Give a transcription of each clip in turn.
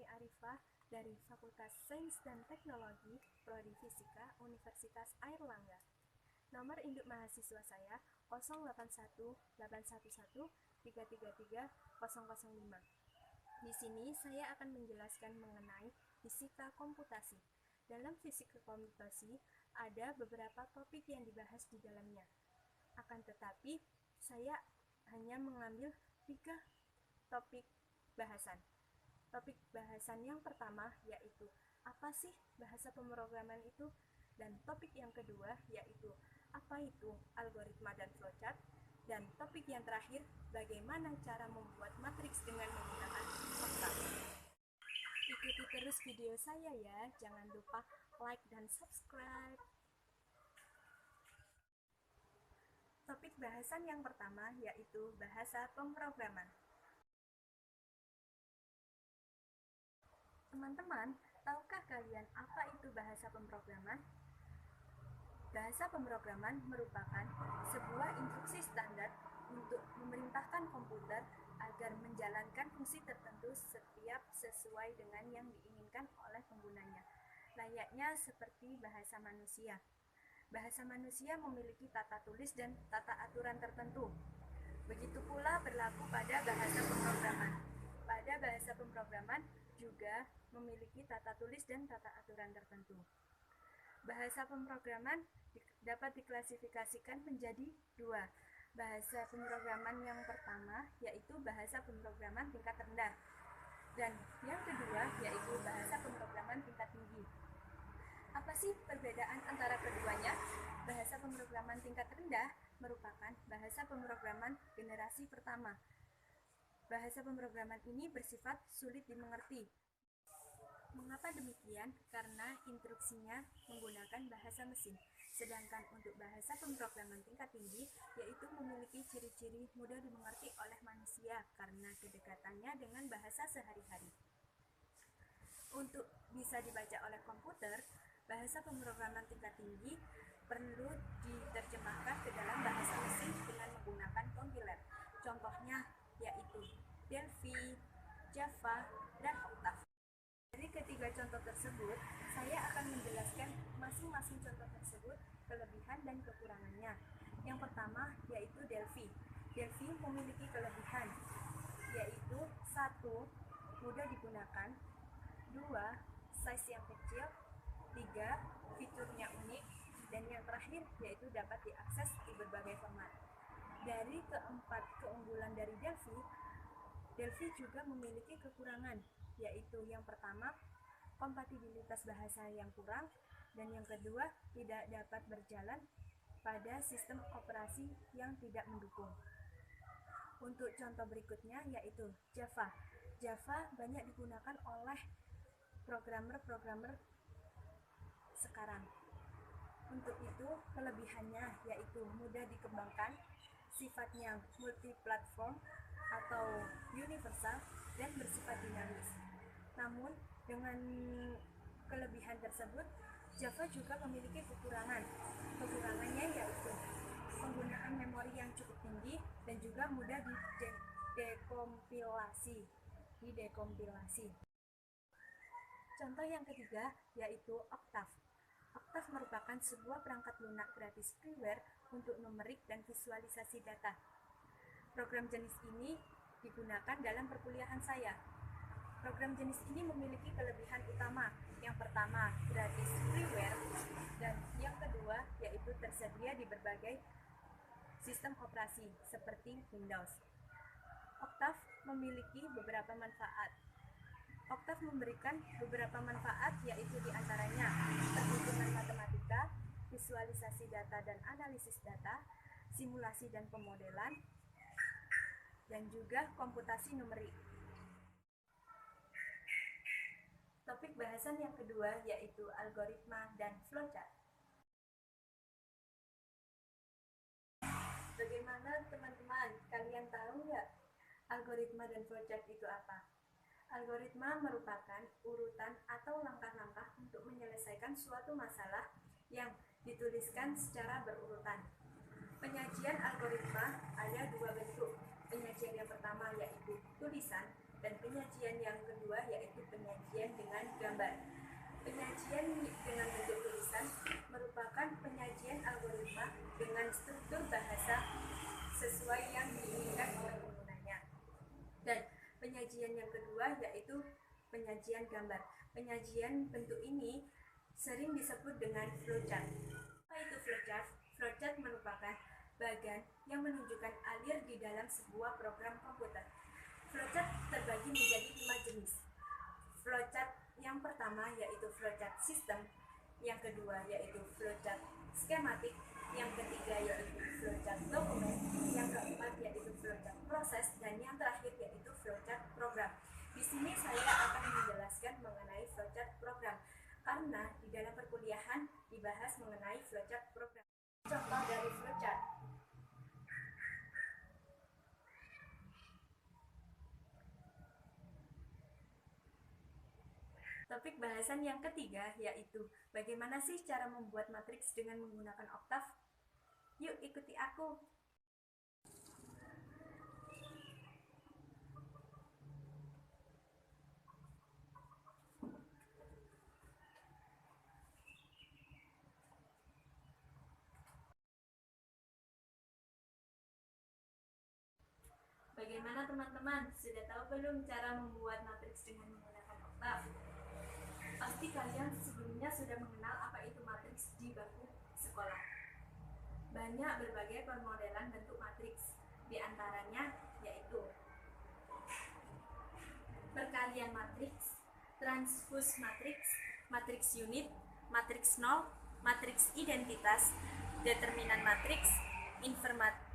Nurani Arifah dari Fakultas Sains dan Teknologi, Prodi Fisika, Universitas Airlangga. Nomor induk mahasiswa saya 081811333005. Di sini saya akan menjelaskan mengenai fisika komputasi. Dalam fisika komputasi ada beberapa topik yang dibahas di dalamnya. Akan tetapi saya hanya mengambil 3 topik bahasan. Topik bahasan yang pertama yaitu apa sih bahasa pemrograman itu, dan topik yang kedua yaitu apa itu algoritma dan flowchart, dan topik yang terakhir bagaimana cara membuat matriks dengan menggunakan Octave. Ikuti terus video saya ya, jangan lupa like dan subscribe. Topik bahasan yang pertama yaitu bahasa pemrograman. Teman-teman, tahukah kalian apa itu bahasa pemrograman? Bahasa pemrograman merupakan sebuah instruksi standar untuk memerintahkan komputer agar menjalankan fungsi tertentu setiap sesuai dengan yang diinginkan oleh penggunanya, layaknya seperti bahasa manusia. Bahasa manusia memiliki tata tulis dan tata aturan tertentu. Begitu pula berlaku pada bahasa pemrograman. Pada bahasa pemrograman juga memiliki tata tulis dan tata aturan tertentu. Bahasa pemrograman dapat diklasifikasikan menjadi 2. Bahasa pemrograman yang pertama yaitu bahasa pemrograman tingkat rendah, dan yang kedua yaitu bahasa pemrograman tingkat tinggi. Apa sih perbedaan antara keduanya? Bahasa pemrograman tingkat rendah merupakan bahasa pemrograman generasi pertama. Bahasa pemrograman ini bersifat sulit dimengerti. Mengapa demikian? Karena instruksinya menggunakan bahasa mesin. Sedangkan untuk bahasa pemrograman tingkat tinggi, yaitu memiliki ciri-ciri mudah dimengerti oleh manusia karena kedekatannya dengan bahasa sehari-hari. Untuk bisa dibaca oleh komputer, bahasa pemrograman tingkat tinggi perlu diterjemahkan ke dalam bahasa mesin dengan menggunakan kompiler. Contohnya yaitu Delphi, Java, dan Octave. Dari ketiga contoh tersebut, saya akan menjelaskan masing-masing contoh tersebut, kelebihan dan kekurangannya. Yang pertama yaitu Delphi. Delphi memiliki kelebihan, yaitu 1. Mudah digunakan, 2. Size yang kecil, 3. Fiturnya unik, dan yang terakhir yaitu dapat diakses di berbagai format. Dari keempat keunggulan dari Delphi, Delphi juga memiliki kekurangan, yaitu yang pertama, kompatibilitas bahasa yang kurang, dan yang kedua, tidak dapat berjalan pada sistem operasi yang tidak mendukung. Untuk contoh berikutnya yaitu Java. Java banyak digunakan oleh programmer sekarang. Untuk itu, kelebihannya yaitu mudah dikembangkan, sifatnya multi-platform atau universal, dan bersifat dinamis. Namun, dengan kelebihan tersebut, Java juga memiliki kekurangan. Kekurangannya yaitu penggunaan memori yang cukup tinggi dan juga mudah didekompilasi. Contoh yang ketiga yaitu Octave. Octave merupakan sebuah perangkat lunak gratis freeware untuk numerik dan visualisasi data. Program jenis ini digunakan dalam perkuliahan saya. Program jenis ini memiliki kelebihan utama. Yang pertama, gratis freeware, dan yang kedua yaitu tersedia di berbagai sistem operasi seperti Windows. Octave memiliki beberapa manfaat. Octave memberikan beberapa manfaat yaitu diantaranya perhitungan matematika, visualisasi data dan analisis data, simulasi dan pemodelan, dan juga komputasi numerik. Topik bahasan yang kedua yaitu algoritma dan flowchart. Bagaimana teman-teman? Kalian tahu nggak algoritma dan flowchart itu apa? Algoritma merupakan urutan atau langkah-langkah untuk menyelesaikan suatu masalah yang dituliskan secara berurutan. Penyajian algoritma ada 2 bentuk. Penyajian yang pertama yaitu tulisan, dan penyajian yang kedua yaitu penyajian gambar. Penyajian dengan bentuk tulisan merupakan penyajian algoritma dengan struktur bahasa sesuai yang diinginkan oleh penggunanya. Dan penyajian yang kedua yaitu penyajian gambar. Penyajian bentuk ini sering disebut dengan flowchart. Apa itu flowchart? Flowchart merupakan bagan yang menunjukkan alir di dalam sebuah program komputer. Flowchart terbagi menjadi 5 jenis. Flowchart yang pertama yaitu flowchart sistem, yang kedua yaitu flowchart skematik, yang ketiga yaitu flowchart dokumen, yang keempat yaitu flowchart proses, dan yang terakhir yaitu flowchart program. Di sini saya akan menjelaskan mengenai flowchart program karena di dalam perkuliahan dibahas mengenai flowchart program. Contoh dari flowchart. Topik bahasan yang ketiga yaitu bagaimana sih cara membuat matriks dengan menggunakan Octave? Yuk ikuti aku. Bagaimana teman-teman? Sudah tahu belum cara membuat matriks dengan menggunakan Octave? Pasti kalian sebelumnya sudah mengenal apa itu matriks di bangku sekolah. Banyak berbagai permodelan bentuk matriks, di antaranya yaitu perkalian matriks, transpose matriks, matriks unit, matriks nol, matriks identitas, determinan matriks,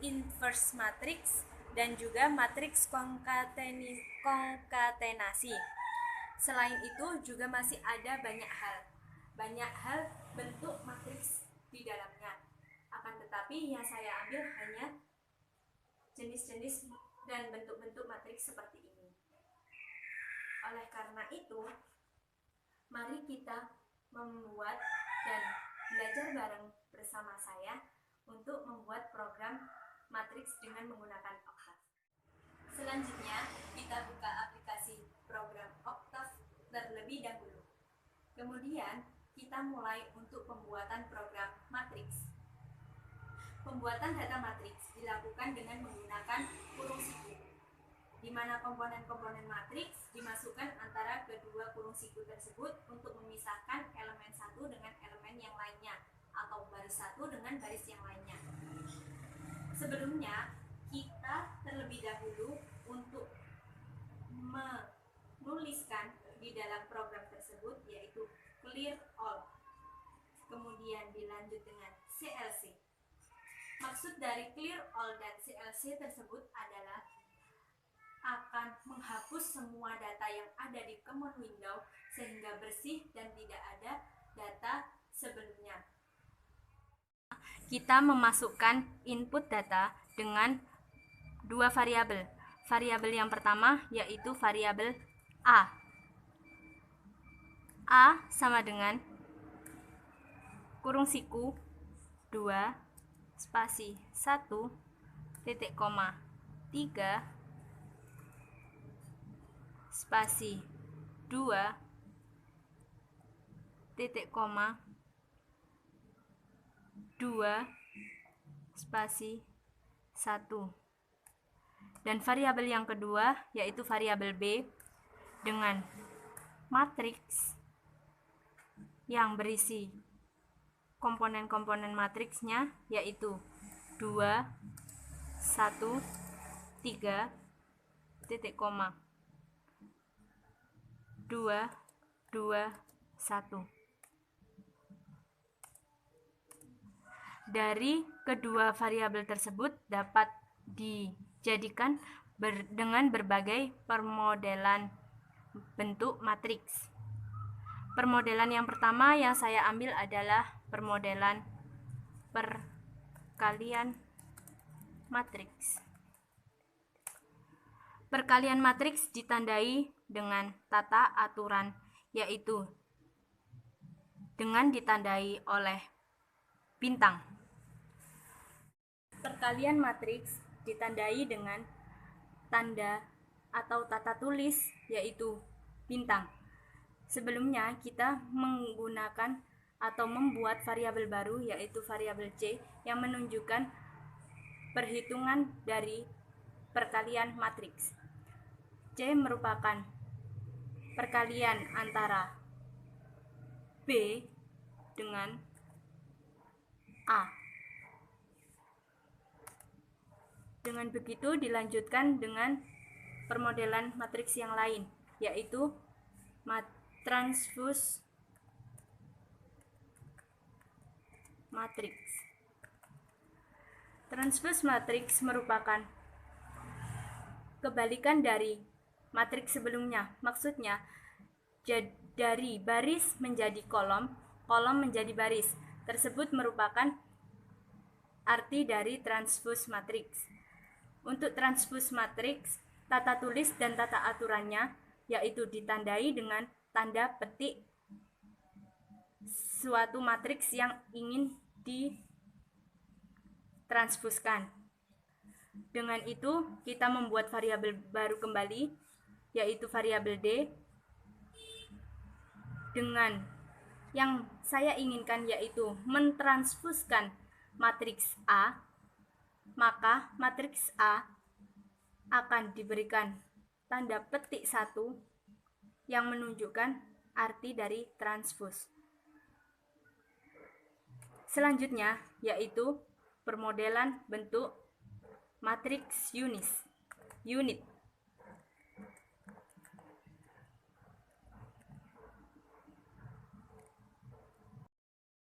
inverse matriks, dan juga matriks konkatenasi. Selain itu juga masih ada banyak hal bentuk matriks di dalamnya. Akan tetapi yang saya ambil hanya jenis-jenis dan bentuk-bentuk matriks seperti ini. Oleh karena itu, mari kita membuat dan belajar bareng bersama saya untuk membuat program matriks dengan menggunakan Octave. Selanjutnya, kita buka aplikasi program Octave terlebih dahulu. Kemudian, kita mulai untuk pembuatan program matriks. Pembuatan data matriks dilakukan dengan menggunakan kurung siku, di mana komponen-komponen matriks dimasukkan antara kedua kurung siku tersebut untuk memisahkan elemen satu dengan elemen yang lainnya, atau baris satu dengan baris yang lainnya. Sebelumnya, kita terlebih dahulu untuk menuliskan di dalam program tersebut yaitu clear all, kemudian dilanjut dengan CLC. Maksud dari clear all dan CLC tersebut adalah akan menghapus semua data yang ada di common window sehingga bersih dan tidak ada data sebelumnya. Kita memasukkan input data dengan dua variabel. Variabel yang pertama yaitu variabel A. A sama dengan kurung siku 2 spasi 1 titik koma 3 spasi 2 titik koma 2 spasi 1. Dan variabel yang kedua yaitu variabel B dengan matriks yang berisi komponen-komponen matriksnya yaitu 2 1 3 titik koma 2 2 1. Dari kedua variabel tersebut dapat dijadikan dengan berbagai permodelan bentuk matriks. Permodelan yang pertama yang saya ambil adalah permodelan perkalian matriks. Perkalian matriks ditandai dengan tata aturan, yaitu dengan ditandai oleh bintang. Perkalian matriks ditandai dengan tanda atau tata tulis, yaitu bintang. Sebelumnya kita menggunakan atau membuat variabel baru, yaitu variabel C, yang menunjukkan perhitungan dari perkalian matriks. C merupakan perkalian antara B dengan A. Dengan begitu dilanjutkan dengan permodelan matriks yang lain, yaitu transpose matriks. Transpose matriks merupakan kebalikan dari matriks sebelumnya. Maksudnya, dari baris menjadi kolom, kolom menjadi baris. Tersebut merupakan arti dari transpose matriks. Untuk transpose matriks, tata tulis dan tata aturannya yaitu ditandai dengan tanda petik suatu matriks yang ingin ditranspuskan. Dengan itu, kita membuat variabel baru kembali, yaitu variabel D, dengan yang saya inginkan yaitu mentranspuskan matriks A, maka matriks A akan diberikan tanda petik 1 yang menunjukkan arti dari transpose. Selanjutnya yaitu permodelan bentuk matriks unit.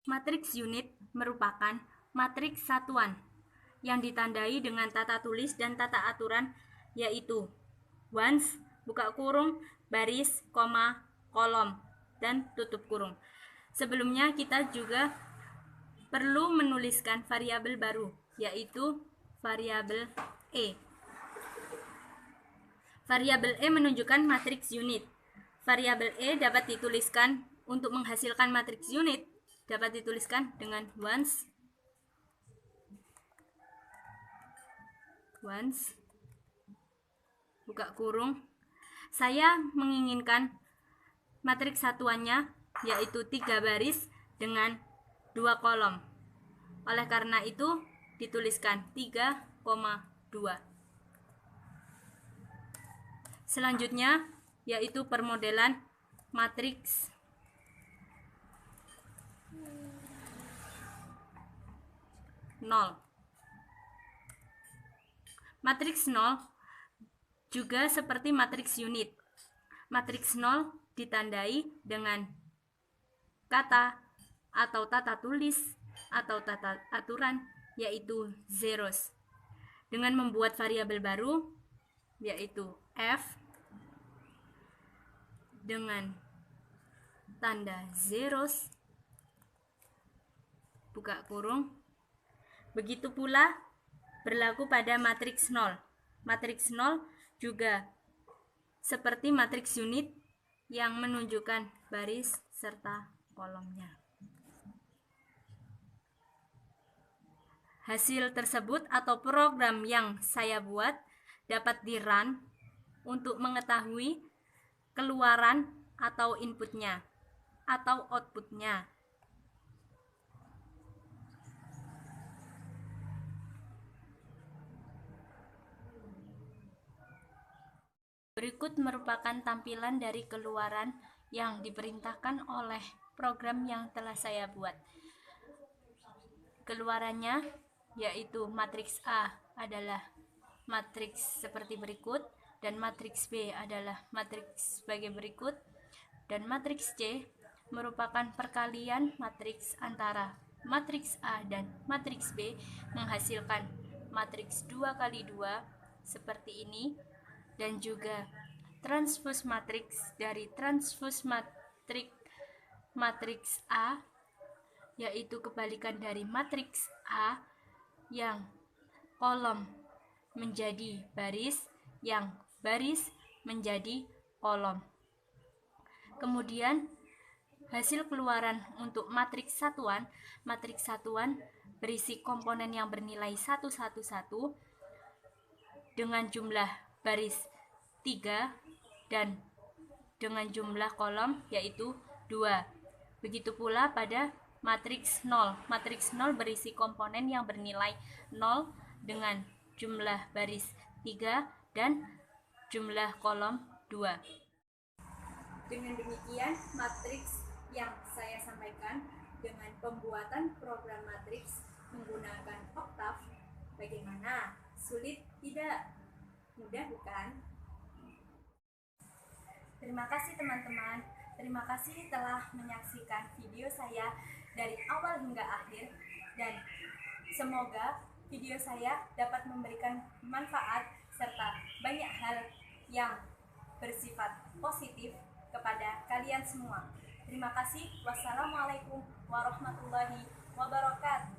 Matriks unit merupakan matriks satuan yang ditandai dengan tata tulis dan tata aturan, yaitu once, buka kurung, baris, koma, kolom, dan tutup kurung. Sebelumnya kita juga perlu menuliskan variabel baru, yaitu variabel E. Variabel E menunjukkan matriks unit. Variabel E dapat dituliskan untuk menghasilkan matriks unit, dapat dituliskan dengan once, buka kurung. Saya menginginkan matriks satuannya yaitu 3 baris dengan 2 kolom. Oleh karena itu dituliskan 3,2. Selanjutnya yaitu permodelan matriks nol. Matriks 0 juga seperti matriks unit. Matriks 0 ditandai dengan kata atau tata tulis atau tata aturan, yaitu zeros. Dengan membuat variabel baru, yaitu F, dengan tanda zeros, buka kurung. Begitu pula berlaku pada matriks 0. Matriks 0 juga seperti matriks unit yang menunjukkan baris serta kolomnya. Hasil tersebut atau program yang saya buat dapat di-run untuk mengetahui keluaran atau inputnya atau outputnya. Berikut merupakan tampilan dari keluaran yang diperintahkan oleh program yang telah saya buat. Keluarannya yaitu matriks A adalah matriks seperti berikut, dan matriks B adalah matriks sebagai berikut, dan matriks C merupakan perkalian matriks antara matriks A dan matriks B menghasilkan matriks 2 kali 2 seperti ini, dan juga transpose matriks dari transpose matriks A, yaitu kebalikan dari matriks A yang kolom menjadi baris, yang baris menjadi kolom. Kemudian hasil keluaran untuk matriks satuan berisi komponen yang bernilai 1, 1, 1 dengan jumlah baris 3 dan dengan jumlah kolom yaitu 2. Begitu pula pada matriks 0. Matriks 0 berisi komponen yang bernilai 0 dengan jumlah baris 3 dan jumlah kolom 2. Dengan demikian, matriks yang saya sampaikan dengan pembuatan program matriks menggunakan Octave. Bagaimana? Sulit tidak? Mudah bukan? Terima kasih teman-teman. Terima kasih telah menyaksikan video saya dari awal hingga akhir, dan semoga video saya dapat memberikan manfaat serta banyak hal yang bersifat positif kepada kalian semua. Terima kasih. Wassalamualaikum warahmatullahi wabarakatuh.